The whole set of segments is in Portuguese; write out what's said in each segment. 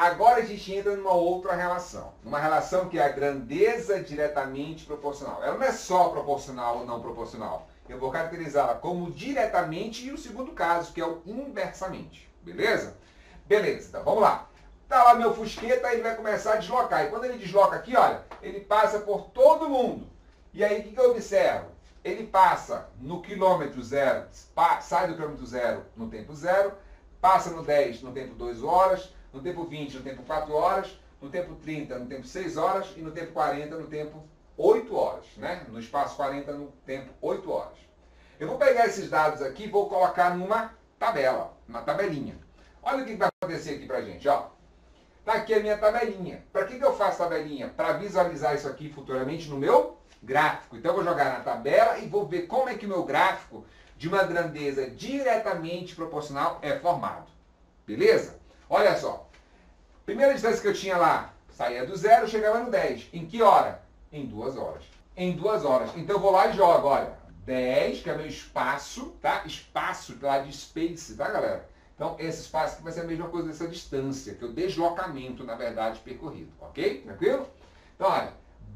Agora a gente entra numa outra relação. Uma relação que é a grandeza diretamente proporcional. Ela não é só proporcional ou não proporcional. Eu vou caracterizá-la como diretamente e o segundo caso, que é o inversamente. Beleza? Beleza, então vamos lá. Tá lá meu fusqueta, ele vai começar a deslocar. E quando ele desloca aqui, olha, ele passa por todo mundo. E aí, o que eu observo? Ele passa no quilômetro zero, sai do quilômetro zero no tempo zero, passa no 10 no tempo 2 horas, no tempo 20 no tempo 4 horas, no tempo 30 no tempo 6 horas e no tempo 40 no tempo 8 horas, né? No espaço 40 no tempo 8 horas. Eu vou pegar esses dados aqui e vou colocar numa tabela, uma tabelinha. Olha o que vai acontecer aqui pra gente, ó. Tá aqui a minha tabelinha. Para que eu faço tabelinha? Para visualizar isso aqui futuramente no meu gráfico. Então eu vou jogar na tabela e vou ver como é que o meu gráfico de uma grandeza diretamente proporcional é formado. Beleza? Olha só. Primeira distância que eu tinha lá, saía do zero, chegava no 10. Em que hora? Em 2 horas. Em 2 horas. Então eu vou lá e jogo, olha. 10, que é meu espaço, tá? Espaço lá de space, tá, galera? Então, esse espaço aqui vai ser a mesma coisa dessa distância, que é o deslocamento, na verdade, percorrido. Ok? Tranquilo? Então, olha,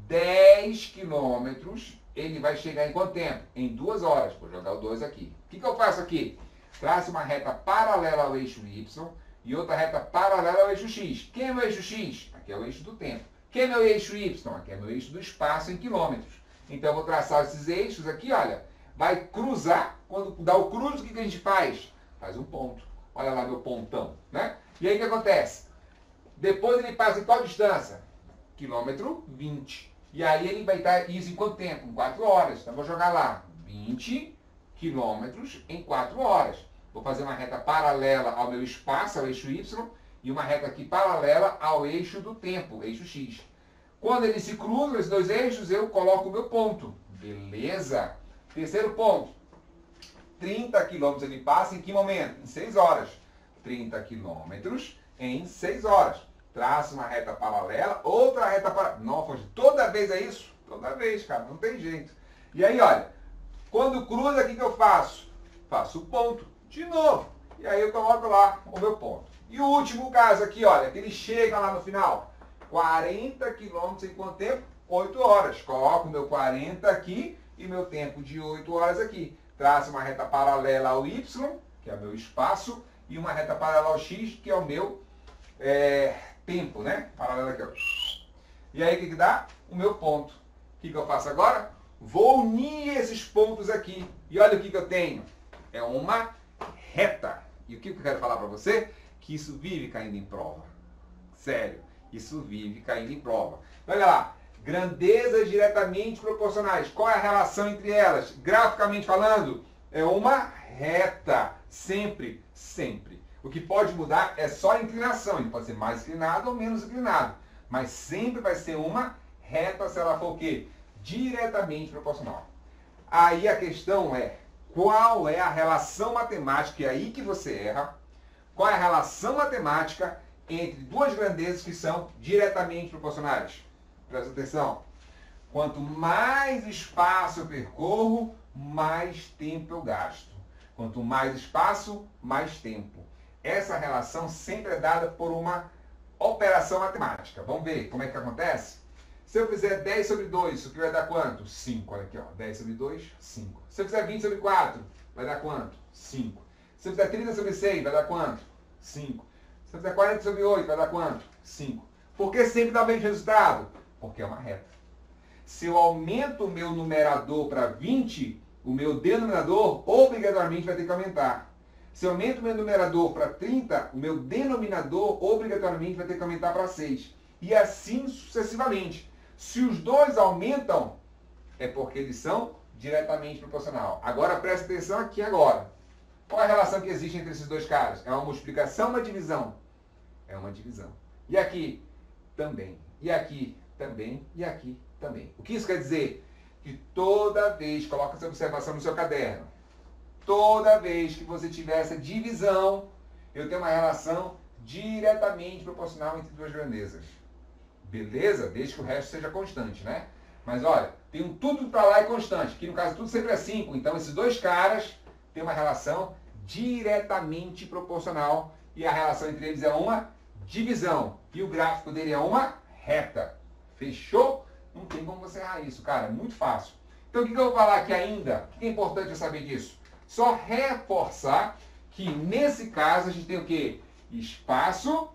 10 quilômetros, ele vai chegar em quanto tempo? Em 2 horas. Vou jogar o 2 aqui. O que eu faço aqui? Traço uma reta paralela ao eixo Y e outra reta paralela ao eixo X. Quem é o eixo X? Aqui é o eixo do tempo. Quem é meu eixo Y? Aqui é meu eixo do espaço em quilômetros. Então, eu vou traçar esses eixos aqui, olha, vai cruzar. Quando dá o cruzo, o que a gente faz? Faz um ponto. Olha lá meu pontão, né? E aí o que acontece? Depois ele passa em qual distância? Quilômetro 20. E aí ele vai dar isso em quanto tempo? Em 4 horas. Então vou jogar lá 20 quilômetros em 4 horas. Vou fazer uma reta paralela ao meu espaço, ao eixo Y, e uma reta aqui paralela ao eixo do tempo, eixo X. Quando eles se cruzam, esses dois eixos, eu coloco o meu ponto. Beleza? Terceiro ponto. 30 quilômetros ele passa em que momento? Em 6 horas. 30 quilômetros em 6 horas. Traço uma reta paralela, outra reta paralela. Nossa, toda vez é isso? Toda vez, cara, não tem jeito. E aí, olha, quando cruza, o que eu faço? Faço o ponto de novo. E aí eu coloco lá o meu ponto. E o último caso aqui, olha, que ele chega lá no final. 40 quilômetros em quanto tempo? 8 horas. Coloco o meu 40 aqui e meu tempo de 8 horas aqui. Traço uma reta paralela ao Y, que é o meu espaço, e uma reta paralela ao X, que é o meu tempo, né? Paralela aqui, ó. E aí o que dá? O meu ponto. O que eu faço agora? Vou unir esses pontos aqui. E olha o que eu tenho. É uma reta. E o que eu quero falar para você? Que isso vive caindo em prova. Sério, isso vive caindo em prova. Olha lá. Grandezas diretamente proporcionais. Qual é a relação entre elas? Graficamente falando, é uma reta. Sempre, sempre. O que pode mudar é só a inclinação. Ele pode ser mais inclinado ou menos inclinado. Mas sempre vai ser uma reta se ela for o quê? Diretamente proporcional. Aí a questão é, qual é a relação matemática, e é aí que você erra, qual é a relação matemática entre duas grandezas que são diretamente proporcionais? Presta atenção. Quanto mais espaço eu percorro, mais tempo eu gasto. Quanto mais espaço, mais tempo. Essa relação sempre é dada por uma operação matemática. Vamos ver como é que acontece? Se eu fizer 10 sobre 2, isso aqui vai dar quanto? 5. Olha aqui, ó. 10 sobre 2, 5. Se eu fizer 20 sobre 4, vai dar quanto? 5. Se eu fizer 30 sobre 6, vai dar quanto? 5. Se eu fizer 40 sobre 8, vai dar quanto? 5. Por que sempre dá o mesmo resultado? Porque é uma reta. Se eu aumento o meu numerador para 20, o meu denominador obrigatoriamente vai ter que aumentar. Se eu aumento o meu numerador para 30, o meu denominador obrigatoriamente vai ter que aumentar para 6. E assim sucessivamente. Se os dois aumentam, é porque eles são diretamente proporcional. Agora presta atenção aqui agora. Qual é a relação que existe entre esses dois caras? É uma multiplicação ou uma divisão? É uma divisão. E aqui também. E aqui também. E aqui também. O que isso quer dizer? Que toda vez, coloca essa observação no seu caderno, toda vez que você tiver essa divisão, eu tenho uma relação diretamente proporcional entre duas grandezas. Beleza? Desde que o resto seja constante, né? Mas olha, tem um tudo para lá é constante, que no caso tudo sempre é 5. Então esses dois caras têm uma relação diretamente proporcional e a relação entre eles é uma divisão. E o gráfico dele é uma reta. Fechou? Não tem como você errar isso, cara. Muito fácil. Então, o que eu vou falar aqui ainda? O que é importante saber disso? Só reforçar que, nesse caso, a gente tem o quê? Espaço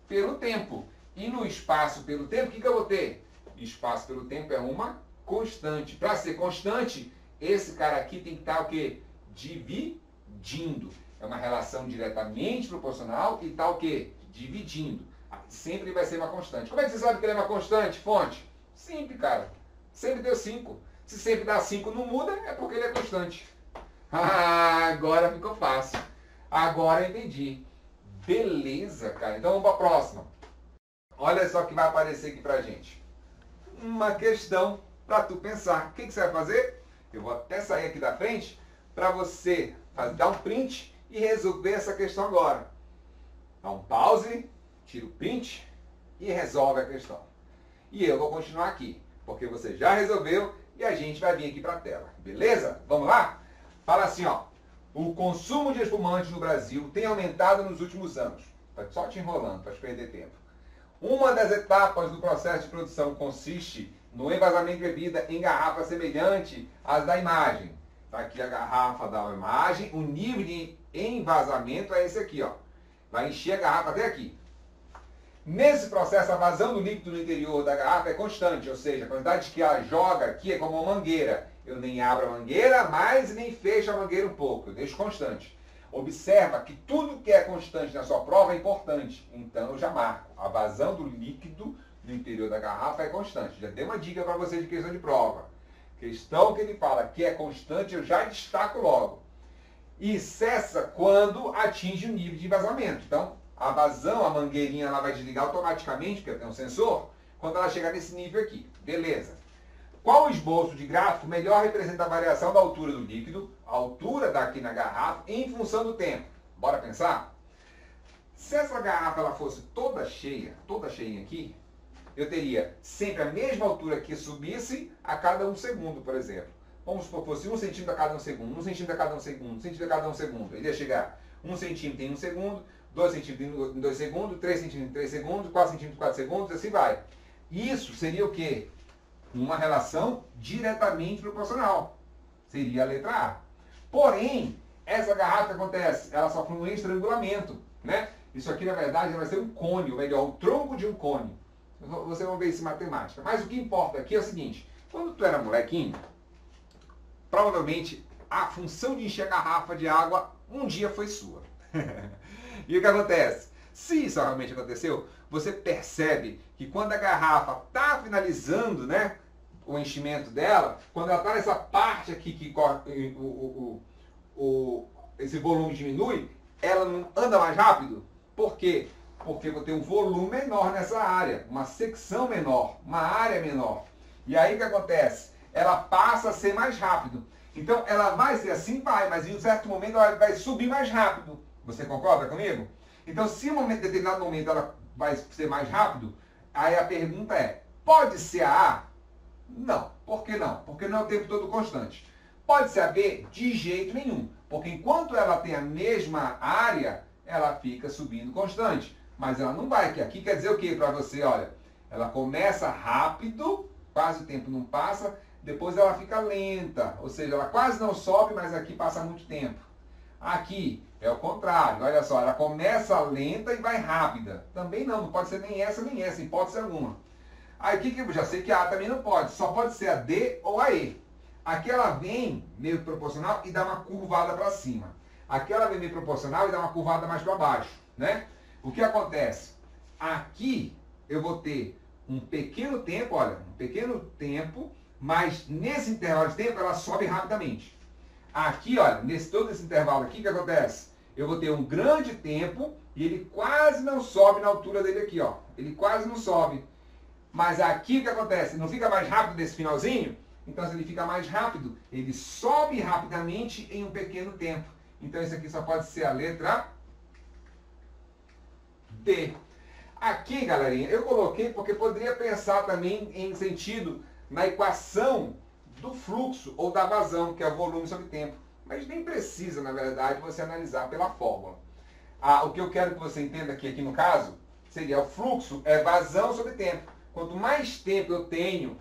pelo tempo. E no espaço pelo tempo, o que eu vou ter? Espaço pelo tempo é uma constante. Para ser constante, esse cara aqui tem que estar o quê? Dividindo. É uma relação diretamente proporcional e está o quê? Dividindo. Sempre vai ser uma constante. Como é que você sabe que ele é uma constante? Fonte? Simples, cara. Sempre deu 5. Se sempre dá 5 não muda, é porque ele é constante. Ah, agora ficou fácil. Agora eu entendi. Beleza, cara. Então vamos para a próxima. Olha só o que vai aparecer aqui pra gente. Uma questão para tu pensar. O que você vai fazer? Eu vou até sair aqui da frente para você dar um print e resolver essa questão agora. Dá um pause, tira o print e resolve a questão. E eu vou continuar aqui, porque você já resolveu e a gente vai vir aqui para a tela. Beleza? Vamos lá? Fala assim, ó. O consumo de espumante no Brasil tem aumentado nos últimos anos. Tá só te enrolando para perder tempo. Uma das etapas do processo de produção consiste no envasamento de bebida em garrafa semelhante às da imagem. Tá aqui a garrafa da imagem, o nível de envasamento é esse aqui, ó. Vai encher a garrafa até aqui. Nesse processo, a vazão do líquido no interior da garrafa é constante, ou seja, a quantidade que ela joga aqui é como uma mangueira. Eu nem abro a mangueira, mas nem fecho a mangueira um pouco, eu deixo constante. Observa que tudo que é constante na sua prova é importante. Então eu já marco. A vazão do líquido no interior da garrafa é constante. Já dei uma dica para você de questão de prova. Questão que ele fala que é constante, eu já destaco logo. E cessa quando atinge o nível de vazamento. Então, a vazão, a mangueirinha, ela vai desligar automaticamente, porque tem um sensor, quando ela chegar nesse nível aqui. Beleza. Qual esboço de gráfico melhor representa a variação da altura do líquido, a altura daqui na garrafa, em função do tempo? Bora pensar? Se essa garrafa ela fosse toda cheinha aqui, eu teria sempre a mesma altura que subisse a cada 1 segundo, por exemplo. Vamos supor que fosse 1 centímetro a cada 1 segundo, 1 centímetro a cada 1 segundo, 1 centímetro a cada 1 segundo. Ele ia chegar 1 centímetro em 1 segundo, 2 centímetros em 2 segundos, 3 centímetros em 3 segundos, 4 centímetros em 4 segundos, assim vai. Isso seria o quê? Uma relação diretamente proporcional. Seria a letra A. Porém, essa garrafa que acontece, ela sofre um estrangulamento, né? Isso aqui, na verdade, vai ser um cone, ou melhor, o tronco de um cone. Você vai ver isso em matemática. Mas o que importa aqui é o seguinte. Quando tu era molequinho, provavelmente a função de encher a garrafa de água um dia foi sua. E o que acontece? Se isso realmente aconteceu, você percebe que quando a garrafa está finalizando, né, o enchimento dela, quando ela está nessa parte aqui que esse volume diminui, ela não anda mais rápido? Por quê? Porque eu vou ter um volume menor nessa área, uma secção menor, uma área menor. E aí o que acontece? Ela passa a ser mais rápido. Então ela vai ser assim, vai, mas em um certo momento ela vai subir mais rápido. Você concorda comigo? Então se em determinado momento ela vai ser mais rápido, aí a pergunta é, pode ser a A? Não. Por que não? Porque não é o tempo todo constante. Pode ser a B? De jeito nenhum. Porque enquanto ela tem a mesma área, ela fica subindo constante. Mas ela não vai. Que aqui quer dizer o que para você? Olha, ela começa rápido, quase o tempo não passa, depois ela fica lenta. Ou seja, ela quase não sobe, mas aqui passa muito tempo. Aqui é o contrário. Olha só, ela começa lenta e vai rápida. Também não pode ser nem essa, hipótese alguma. Aí aqui que eu já sei que a A também não pode, só pode ser a D ou a E. Aqui ela vem meio proporcional e dá uma curvada para cima. Aqui ela vem meio proporcional e dá uma curvada mais para baixo, né? O que acontece? Aqui eu vou ter um pequeno tempo, olha, um pequeno tempo, mas nesse intervalo de tempo ela sobe rapidamente. Aqui, olha, todo esse intervalo aqui, o que acontece? Eu vou ter um grande tempo e ele quase não sobe na altura dele aqui, ó. Ele quase não sobe. Mas aqui o que acontece? Não fica mais rápido desse finalzinho? Então, se ele fica mais rápido, ele sobe rapidamente em um pequeno tempo. Então, isso aqui só pode ser a letra D. Aqui, galerinha, eu coloquei porque poderia pensar também em sentido na equação do fluxo ou da vazão, que é o volume sobre tempo. Mas nem precisa, na verdade, você analisar pela fórmula. O que eu quero que você entenda aqui no caso, seria o fluxo, é vazão sobre tempo. Quanto mais tempo eu tenho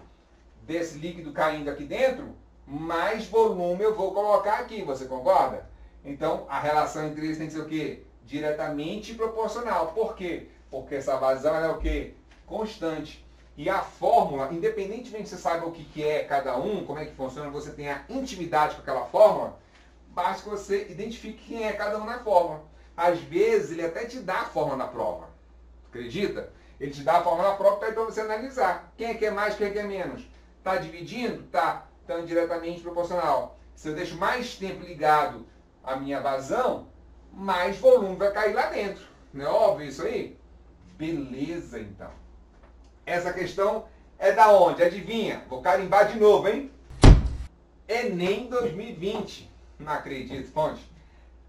desse líquido caindo aqui dentro, mais volume eu vou colocar aqui, você concorda? Então, a relação entre eles tem que ser o quê? Diretamente proporcional. Por quê? Porque essa vazão ela é o quê? Constante. E a fórmula, independentemente de você saiba o que é cada um, como é que funciona, você tenha intimidade com aquela fórmula, basta que você identifique quem é cada um na fórmula. Às vezes, ele até te dá a fórmula na prova. Acredita? Ele te dá a fórmula na prova para você analisar. Quem é que é mais, quem é que é menos? Está dividindo? Tá. Então, diretamente proporcional. Se eu deixo mais tempo ligado à minha vazão, mais volume vai cair lá dentro. Não é óbvio isso aí? Beleza, então. Essa questão é da onde? Adivinha? Vou carimbar de novo, hein? Enem 2020. Não acredito, fonte.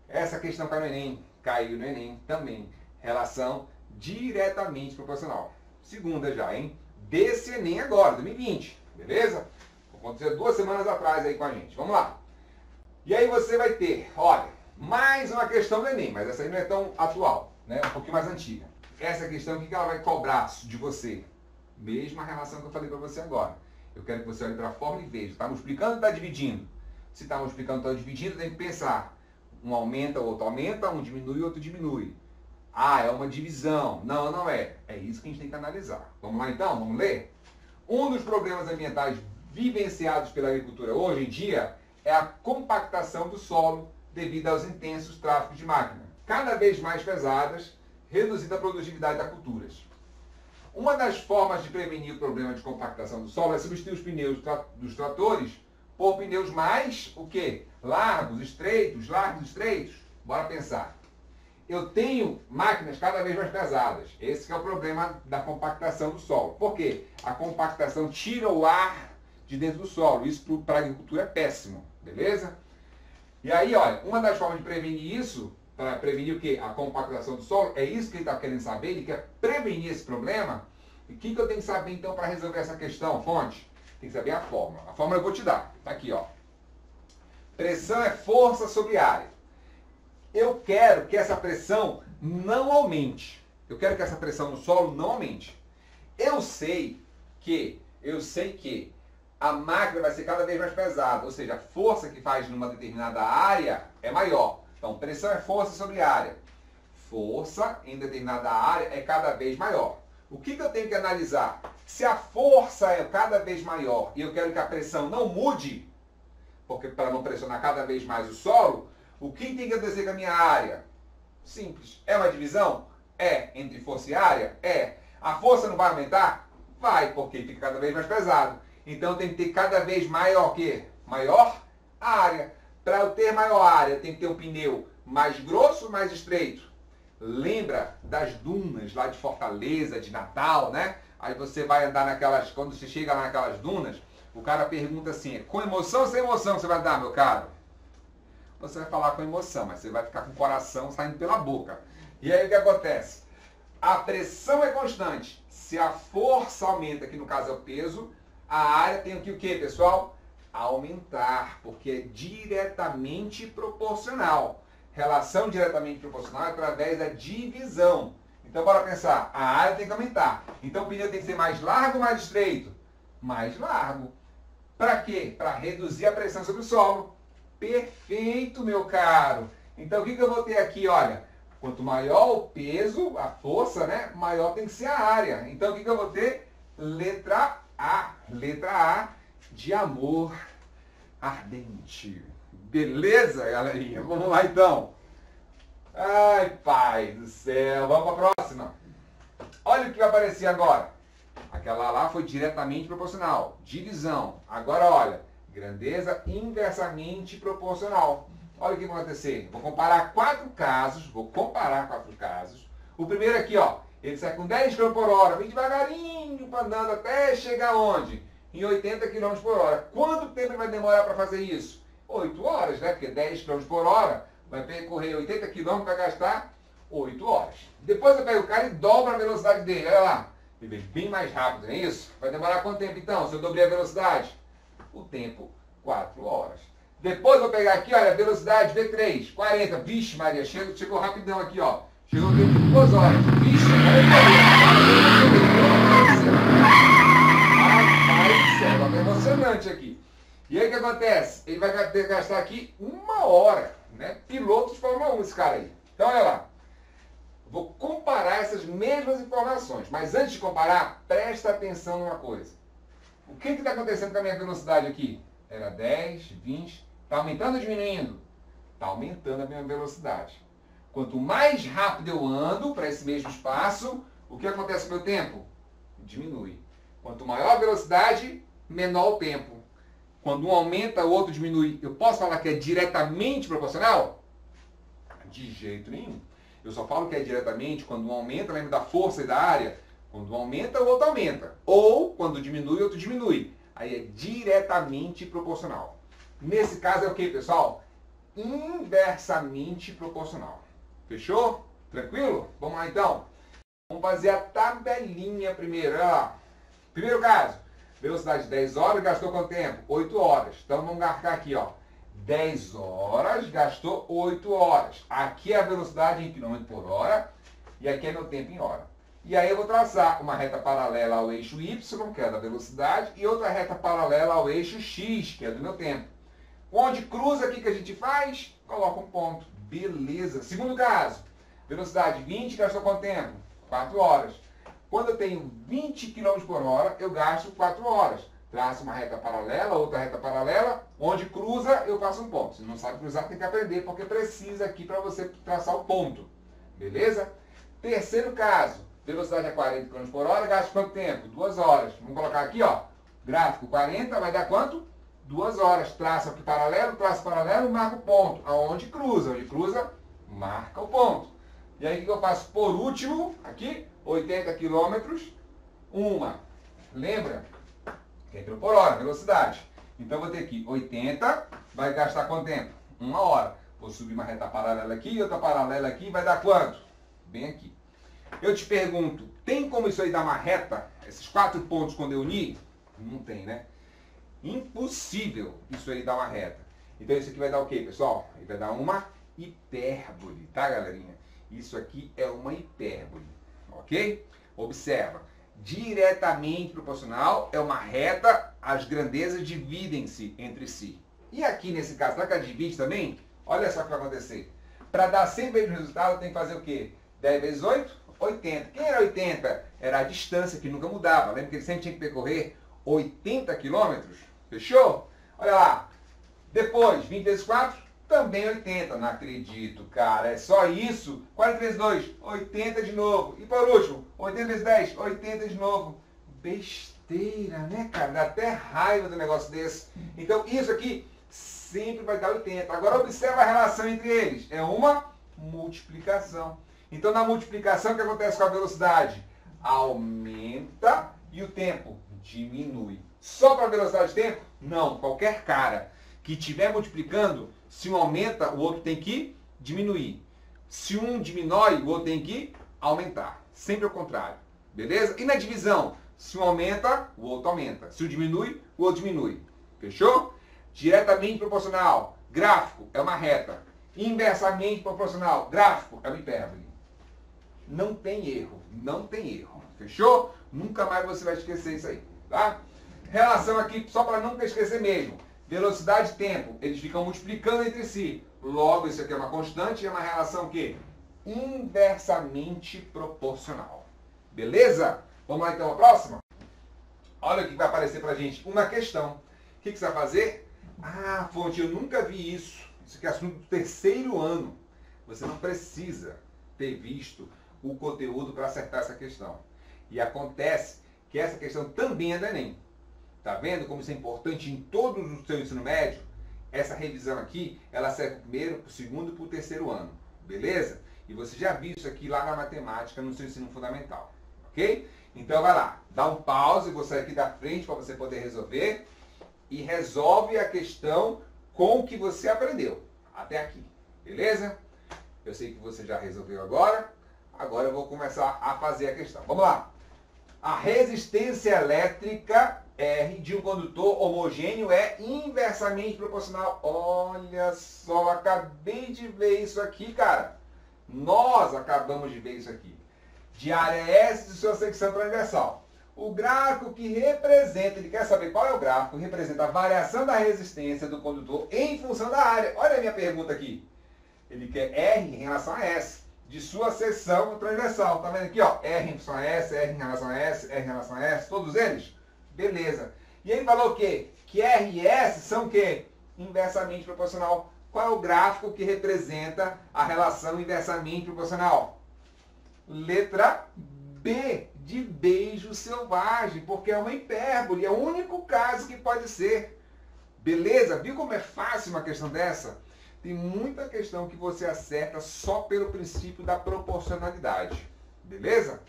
Essa questão caiu no Enem. Caiu no Enem também. Relação diretamente proporcional. Segunda já, hein? Desse Enem agora, 2020. Beleza? Aconteceu 2 semanas atrás aí com a gente. Vamos lá. E aí você vai ter, olha, mais uma questão do Enem, mas essa aí não é tão atual, né? Um pouquinho mais antiga. Essa questão, o que ela vai cobrar de você? Mesma relação que eu falei para você agora. Eu quero que você olhe para a fórmula e veja. Está multiplicando ou está dividindo? Se está multiplicando ou está dividindo, tem que pensar. Um aumenta, o outro aumenta, um diminui, o outro diminui. Ah, é uma divisão. Não, não é. É isso que a gente tem que analisar. Vamos lá então? Vamos ler? Um dos problemas ambientais vivenciados pela agricultura hoje em dia é a compactação do solo devido aos intensos tráficos de máquinas, cada vez mais pesadas, reduzindo a produtividade das culturas. Uma das formas de prevenir o problema de compactação do solo é substituir os pneus dos tratores por pneus mais, o quê? Largos, estreitos. Bora pensar. Eu tenho máquinas cada vez mais pesadas. Esse que é o problema da compactação do solo. Por quê? A compactação tira o ar de dentro do solo. Isso para a agricultura é péssimo. Beleza? E aí, olha, uma das formas de prevenir isso, para prevenir o quê? A compactação do solo, é isso que ele está querendo saber, ele quer prevenir esse problema. E o que eu tenho que saber então para resolver essa questão, fonte? Tem que saber a fórmula. A fórmula eu vou te dar. Está aqui, ó. Pressão é força sobre área. Eu quero que essa pressão não aumente. Eu quero que essa pressão no solo não aumente. Eu sei que a máquina vai ser cada vez mais pesada, ou seja, a força que faz numa determinada área é maior. Então, pressão é força sobre área. Força em determinada área é cada vez maior. O que eu tenho que analisar? Se a força é cada vez maior e eu quero que a pressão não mude, porque para não pressionar cada vez mais o solo, o que tem que acontecer com a minha área? Simples. É uma divisão? É. Entre força e área? É. A força não vai aumentar? Vai, porque fica cada vez mais pesado. Então tem que ter cada vez maior o quê? Maior área. Para eu ter maior área, tem que ter um pneu mais grosso ou mais estreito? Lembra das dunas lá de Fortaleza, de Natal, né? Aí você vai andar naquelas... Quando você chega lá naquelas dunas, o cara pergunta assim, com emoção ou sem emoção você vai dar, meu caro? Você vai falar com emoção, mas você vai ficar com o coração saindo pela boca. E aí o que acontece? A pressão é constante. Se a força aumenta, que no caso é o peso, a área tem que o quê, pessoal? Aumentar, porque é diretamente proporcional. Relação diretamente proporcional é através da divisão. Então bora pensar, a área tem que aumentar. Então o pneu tem que ser mais largo ou mais estreito? Mais largo. Para quê? Para reduzir a pressão sobre o solo. Perfeito, meu caro. Então o que eu vou ter aqui, olha? Quanto maior o peso, a força, né? Maior tem que ser a área. Então o que eu vou ter? Letra A. Letra A de amor ardente. Beleza, galerinha? Vamos lá então. Ai, pai do céu. Vamos para a próxima. Olha o que vai aparecer agora. Aquela lá foi diretamente proporcional. Divisão. Agora olha. Grandeza inversamente proporcional. Olha o que vai acontecer. Vou comparar 4 casos. O primeiro aqui, ó. Ele sai com 10 km por hora. Vem devagarinho, andando até chegar onde? Em 80 km por hora. Quanto tempo ele vai demorar para fazer isso? 8 horas, né? Porque 10 km por hora vai percorrer 80 km para gastar 8 horas. Depois eu pego o cara e dobro a velocidade dele. Olha lá. Ele vem bem mais rápido, não é isso? Vai demorar quanto tempo então, se eu dobrei a velocidade? O tempo, 4 horas. Depois eu vou pegar aqui, olha, a velocidade V3, 40. Vixe, Maria, chegou rapidão aqui, ó. Chegou o tempo de 2 horas. Vixe, tá emocionante aqui. E aí o que acontece? Ele vai gastar aqui 1 hora, né? Piloto de Fórmula 1 esse cara aí. Então olha lá. Vou comparar essas mesmas informações, mas antes de comparar, presta atenção numa coisa. O que está acontecendo com a minha velocidade aqui? Era 10, 20, está aumentando ou diminuindo? Está aumentando a minha velocidade. Quanto mais rápido eu ando para esse mesmo espaço, o que acontece com o meu tempo? Diminui. Quanto maior a velocidade, menor o tempo. Quando um aumenta, o outro diminui. Eu posso falar que é diretamente proporcional? De jeito nenhum. Eu só falo que é diretamente quando um aumenta, lembra da força e da área? Quando um aumenta, o outro aumenta. Ou quando diminui, o outro diminui. Aí é diretamente proporcional. Nesse caso é o que, pessoal? Inversamente proporcional. Fechou? Tranquilo? Vamos lá então. Vamos fazer a tabelinha primeiro. Olha lá. Primeiro caso. Velocidade 10 horas, gastou quanto tempo? 8 horas. Então vamos marcar aqui, ó. 10 horas, gastou 8 horas. Aqui é a velocidade em km por hora e aqui é meu tempo em hora. E aí eu vou traçar uma reta paralela ao eixo Y, que é da velocidade, e outra reta paralela ao eixo X, que é do meu tempo. Onde cruza aqui que a gente faz? Coloca um ponto. Beleza. Segundo caso, velocidade 20, gastou quanto tempo? 4 horas. Quando eu tenho 20 km por hora, eu gasto 4 horas. Traço uma reta paralela, outra reta paralela, onde cruza, eu faço um ponto. Se não sabe cruzar, tem que aprender, porque precisa aqui para você traçar o ponto. Beleza? Terceiro caso, velocidade é 40 km por hora, gasto quanto tempo? 2 horas. Vamos colocar aqui, ó, gráfico 40, vai dar quanto? 2 horas. Traço aqui paralelo, marca o ponto. Aonde cruza, marca o ponto. E aí o que eu faço? Por último, aqui, 80 km, lembra? Km por hora, velocidade. Então vou ter aqui 80, vai gastar quanto tempo? 1 hora. Vou subir uma reta paralela aqui, outra paralela aqui, vai dar quanto? Bem aqui. Eu te pergunto, tem como isso aí dar uma reta? Esses 4 pontos quando eu unir? Não tem, né? Impossível isso aí dar uma reta. Então isso aqui vai dar o quê, pessoal? Ele vai dar uma hipérbole, tá, galerinha? Isso aqui é uma hipérbole, ok? Observa. Diretamente proporcional é uma reta, as grandezas dividem-se entre si. E aqui nesse caso, será que ela divide também? Olha só o que vai acontecer. Para dar sempre o mesmo resultado, tem que fazer o quê? 10 vezes 8? 80. Quem era 80? Era a distância que nunca mudava. Lembra que ele sempre tinha que percorrer 80 quilômetros? Fechou? Olha lá. Depois, 20 vezes 4? Também 80. Não acredito, cara. É só isso. 40 vezes 2? 80 de novo. E por último, 80 vezes 10? 80 de novo. Besteira, né, cara? Dá até raiva do negócio desse. Então, isso aqui sempre vai dar 80. Agora, observa a relação entre eles. É uma multiplicação. Então, na multiplicação, o que acontece com a velocidade? Aumenta e o tempo diminui. Só para a velocidade de tempo? Não. Qualquer cara que estiver multiplicando, se um aumenta, o outro tem que diminuir. Se um diminui, o outro tem que aumentar. Sempre ao contrário. Beleza? E na divisão? Se um aumenta, o outro aumenta. Se um diminui, o outro diminui. Fechou? Diretamente proporcional. Gráfico é uma reta. Inversamente proporcional. Gráfico é uma hipérbole. Não tem erro. Não tem erro. Fechou? Nunca mais você vai esquecer isso aí. Tá? Relação aqui, só para nunca esquecer mesmo. Velocidade e tempo. Eles ficam multiplicando entre si. Logo, isso aqui é uma constante e é uma relação que? Inversamente proporcional. Beleza? Vamos lá então a próxima? Olha o que vai aparecer pra gente. Uma questão. O que você vai fazer? Ah, fonte, eu nunca vi isso. Isso aqui é assunto do 3º ano. Você não precisa ter visto o conteúdo para acertar essa questão. E acontece que essa questão também é do Enem. Tá vendo como isso é importante em todo o seu ensino médio? Essa revisão aqui, ela serve para o 1º, para o 2º e para o 3º ano. Beleza? E você já viu isso aqui lá na matemática, no seu ensino fundamental. Ok? Então vai lá, dá um pause, vou sair aqui da frente para você poder resolver. E resolve a questão com o que você aprendeu até aqui. Beleza? Eu sei que você já resolveu agora. Agora eu vou começar a fazer a questão. Vamos lá. A resistência elétrica R de um condutor homogêneo é inversamente proporcional. Olha só, acabei de ver isso aqui, cara. Nós acabamos de ver isso aqui. De área S de sua secção transversal. O gráfico que representa, ele quer saber qual é o gráfico, que representa a variação da resistência do condutor em função da área. Olha a minha pergunta aqui. Ele quer R em relação a S, de sua seção transversal. Tá vendo aqui, ó? R em relação a S, R em relação a S, R em relação a S, todos eles? Beleza. E ele falou o quê? Que R e S são o quê? Inversamente proporcional. Qual é o gráfico que representa a relação inversamente proporcional? Letra B, de beijo selvagem, porque é uma hipérbole, é o único caso que pode ser. Beleza? Viu como é fácil uma questão dessa? Tem muita questão que você acerta só pelo princípio da proporcionalidade. Beleza?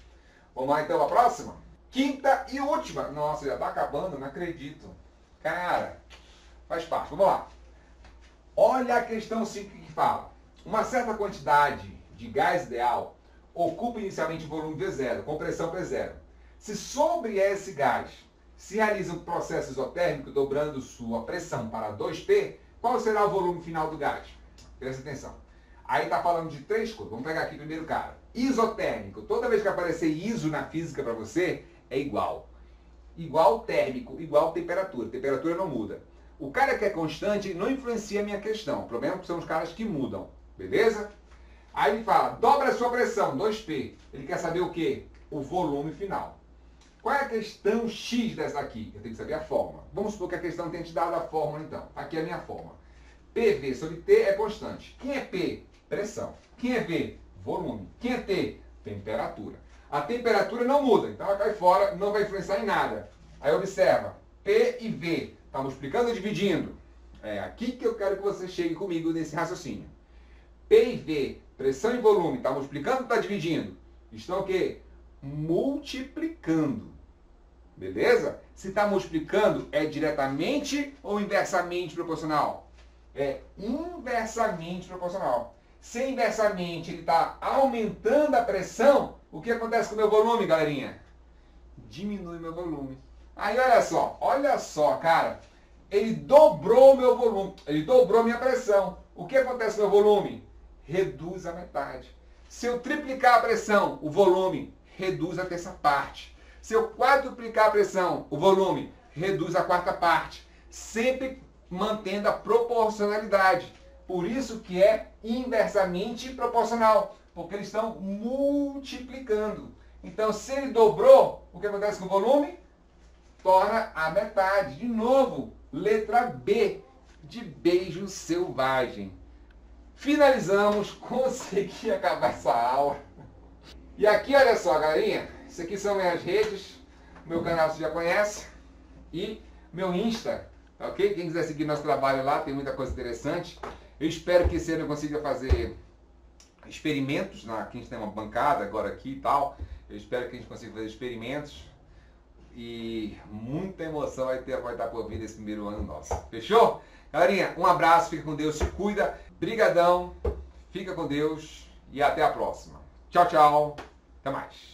Vamos lá então para a próxima? Quinta e última. Nossa, já está acabando, não acredito. Cara, faz parte. Vamos lá. Olha a questão 5 que fala. Uma certa quantidade de gás ideal ocupa inicialmente volume V0, com pressão P0. Se sobre esse gás se realiza um processo isotérmico dobrando sua pressão para 2P, qual será o volume final do gás? Presta atenção. Aí está falando de três coisas. Vamos pegar aqui primeiro, cara. Isotérmico. Toda vez que aparecer iso na física para você, é igual. Igual térmico, igual temperatura. Temperatura não muda. O cara que é constante não influencia a minha questão. O problema são os caras que mudam. Beleza? Aí ele fala, dobra a sua pressão, 2P. Ele quer saber o quê? O volume final. Qual é a questão X dessa aqui? Eu tenho que saber a fórmula. Vamos supor que a questão tenha te dado a fórmula, então. Aqui é a minha fórmula. PV sobre T é constante. Quem é P? Pressão. Quem é V? Volume. Quem é T? Temperatura. A temperatura não muda, então ela cai fora, não vai influenciar em nada. Aí observa, P e V. Está multiplicando ou dividindo? É aqui que eu quero que você chegue comigo nesse raciocínio. P e V, pressão e volume, está multiplicando ou está dividindo? Estão o quê? Multiplicando. Beleza? Se está multiplicando, é diretamente ou inversamente proporcional? É inversamente proporcional. Se inversamente ele está aumentando a pressão, o que acontece com o meu volume, galerinha? Diminui meu volume. Aí olha só, cara. Ele dobrou o meu volume, ele dobrou a minha pressão. O que acontece com o meu volume? Reduz a metade. Se eu triplicar a pressão, o volume reduz a terça parte. Se eu quadruplicar a pressão, o volume reduz a quarta parte. Sempre mantendo a proporcionalidade. Por isso que é inversamente proporcional. Porque eles estão multiplicando. Então, se ele dobrou, o que acontece com o volume? Torna a metade. De novo, letra B, de beijo selvagem. Finalizamos, consegui acabar essa aula. E aqui, olha só, galerinha, isso aqui são minhas redes, meu canal você já conhece, e meu Insta, ok? Quem quiser seguir nosso trabalho lá, tem muita coisa interessante. Eu espero que esse ano eu consiga fazer experimentos, né? Aqui a gente tem uma bancada agora aqui e tal, eu espero que a gente consiga fazer experimentos, e muita emoção vai estar por vir nesse primeiro ano nosso. Fechou? Galerinha, um abraço, fica com Deus, se cuida, brigadão, fica com Deus e até a próxima. Tchau, tchau, até mais.